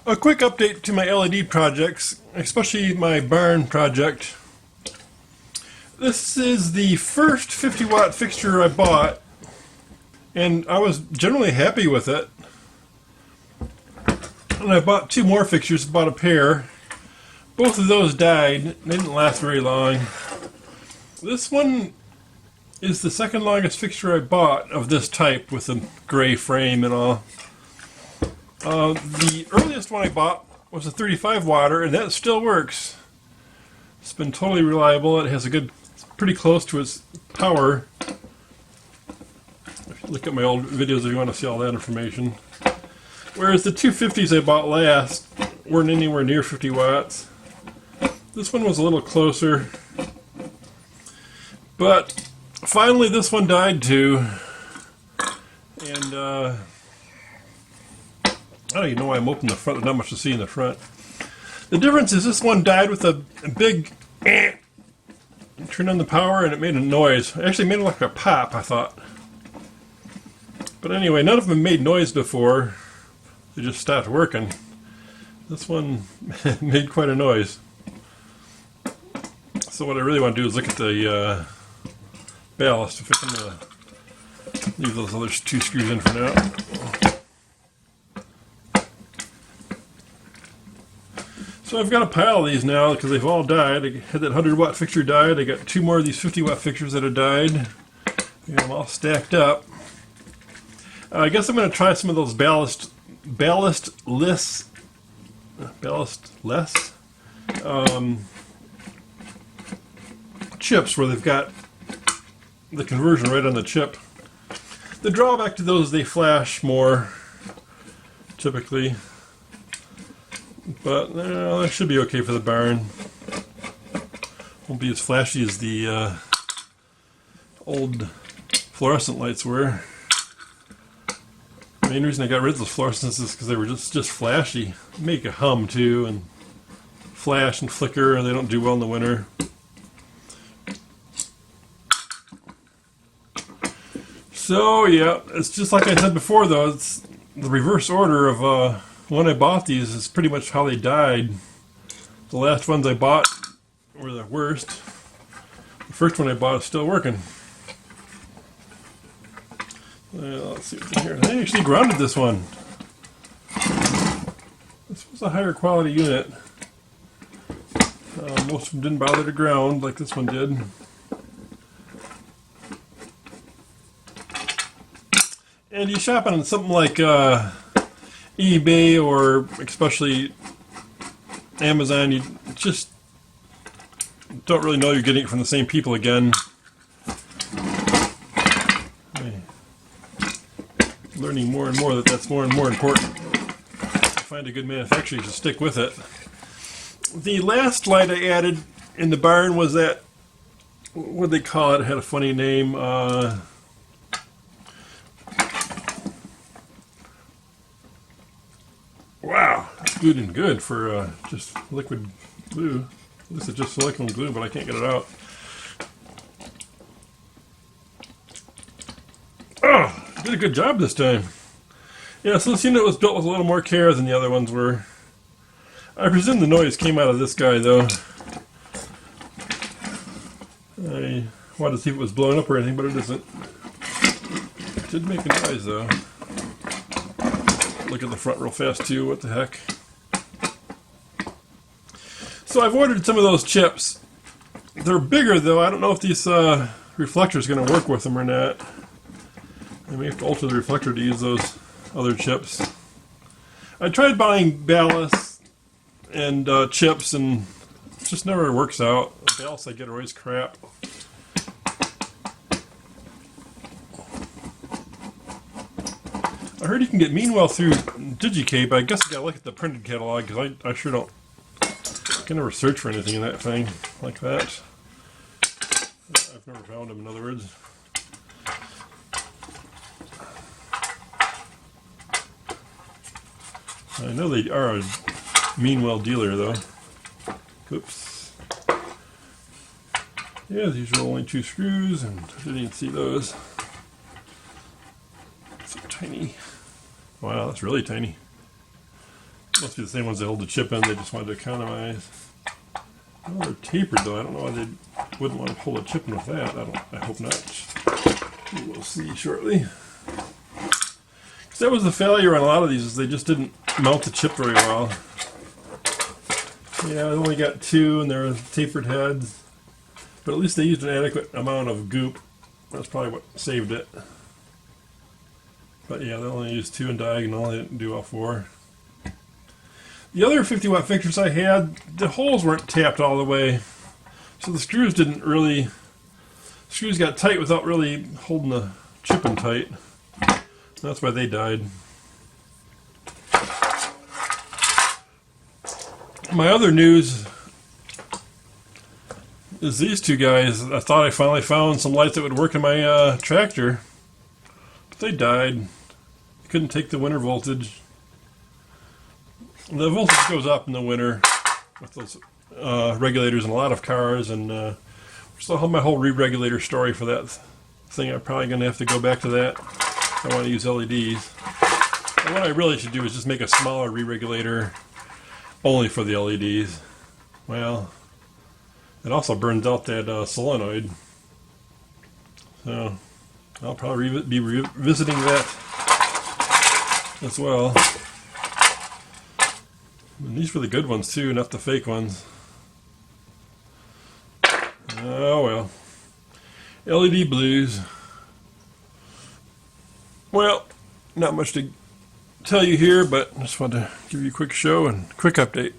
A quick update to my LED projects, especially my barn project. This is the first 50 watt fixture I bought, and I was generally happy with it. And I bought two more fixtures, bought a pair. Both of those died. They didn't last very long. This one is the second longest fixture I bought of this type with a gray frame and all. The earliest one I bought was a 35 watter, and that still works. It's been totally reliable. It has a good, pretty close to its power. If you look at my old videos if you want to see all that information. Whereas the 250s I bought last weren't anywhere near 50 watts. This one was a little closer. But finally this one died too. And I don't even know why I'm opening the front. There's not much to see in the front. The difference is this one died with a big turn on the power and it made a noise. It actually made it like a pop, I thought. But anyway, none of them made noise before. They just stopped working. This one made quite a noise. So what I really want to do is look at the ballast. If I can leave those other two screws in for now. So I've got a pile of these now because they've all died. I had that 100 watt fixture died. I got two more of these 50 watt fixtures that have died. I got them all stacked up. I guess I'm going to try some of those ballastless chips where they've got the conversion right on the chip. The drawback to those, they flash more typically. But that should be okay for the barn. Won't be as flashy as the old fluorescent lights were. The main reason I got rid of those fluorescents is because they were just flashy. They make a hum too, and flash and flicker, and they don't do well in the winter. So yeah, it's just like I said before though, it's the reverse order of when I bought these is pretty much how they died. The last ones I bought were the worst. The first one I bought is still working. Let's see what's in here. I actually grounded this one. This was a higher quality unit. Most of them didn't bother to ground like this one did. And you shop on something like eBay or especially Amazon, you just don't really know you're getting it from the same people again. Learning more and more that that's more and more important. To find a good manufacturer, you should stick with it. The last light I added in the barn was that, what they call it? It had a funny name. Wow, that's glued in good for just liquid glue. This is just silicone glue, but I can't get it out. Oh, did a good job this time. Yeah, so this unit was built with a little more care than the other ones were. I presume the noise came out of this guy, though. I wanted to see if it was blowing up or anything, but it isn't. It did make a noise, though. Look at the front real fast too, what the heck. So I've ordered some of those chips. They're bigger though, I don't know if these reflectors are going to work with them or not. I may have to alter the reflector to use those other chips. I tried buying ballast and chips and it just never works out. The ballast I get are always crap. I heard you can get Meanwell through DigiKey, but I guess I gotta look at the printed catalog because I sure don't. I can never search for anything in that thing like that. I've never found them, in other words. I know they are a Meanwell dealer, though. Oops. Yeah, these are only two screws, and I didn't even see those. So tiny. Wow, that's really tiny. Must be the same ones that hold the chip in. They just wanted to economize. Oh, they're tapered though. I don't know why they wouldn't want to pull a chip in with that. I hope not. We'll see shortly. Because that was the failure on a lot of these, is they just didn't mount the chip very well. Yeah, I only got 2 and they're tapered heads. But at least they used an adequate amount of goop. That's probably what saved it. But yeah, they only used 2 in diagonal. They didn't do all 4. The other 50 watt fixtures I had, the holes weren't tapped all the way. So the screws didn't really... Screws got tight without really holding the chip in tight. That's why they died. My other news is these 2 guys. I thought I finally found some lights that would work in my tractor, but they died. I couldn't take the winter voltage. The voltage goes up in the winter with those regulators in a lot of cars, and still have my whole re-regulator story for that thing. I'm probably going to have to go back to that. I want to use LEDs. And what I really should do is just make a smaller re-regulator only for the LEDs. Well, it also burns out that solenoid. So I'll probably be revisiting that as well. And these were the good ones too, not the fake ones. Oh well. LED blues. Well, not much to tell you here, but I just wanted to give you a quick show and quick update.